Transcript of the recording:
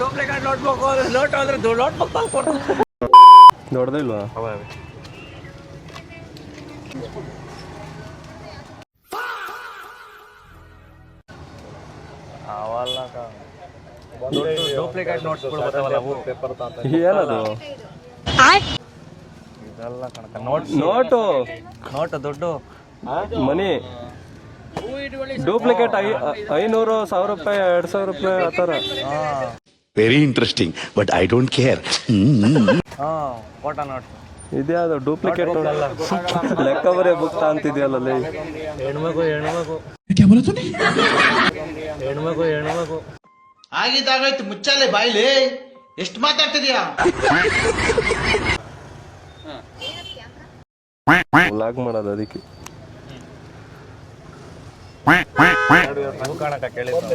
Duplicate notebook note ಅಂದ್ರೆ notebook ನೋಡ್ದೆ ಇಲ್ವಾ? ಡೂಪ್ಲಿಕೇಟ್ ನೋಟ್ಸ್ಗಳು ಬರ್ತಾವಲ್ಲ ಅವು ಪೇಪರ್ ಏನದು? ಇದೆಲ್ಲ ಕಣಕ ನೋಟು ದುಡ್ಡು ಮನಿ ಡೂಪ್ಲಿಕೇಟ್ 500 1000 ರೂಪಾಯಿ 2000 ರೂಪಾಯಿ ಆ ಥರ. Very interesting but I don't care. Photo note ಇದ್ಯಾವುದು ಡೂಪ್ಲಿಕೇಟ್ ಲೆಕ್ಕ ಬರೀ ಬುಕ್ತಾ ಅಂತಿದ್ಯಲ್ಲ ಹೆಣ್ಮಗು ಆಗಿದ್ದಾಗಾಯ್ತು ಮುಚ್ಚಾಲೆ ಬಾಯ್ಲಿ ಎಷ್ಟು ಮಾತಾಡ್ತಿದ್ಯಾ? ಲಾಗ್ ಮಾಡೋದು ಅದಕ್ಕೆ ಕಾಣಕ ಕೇಳಿದ್ರು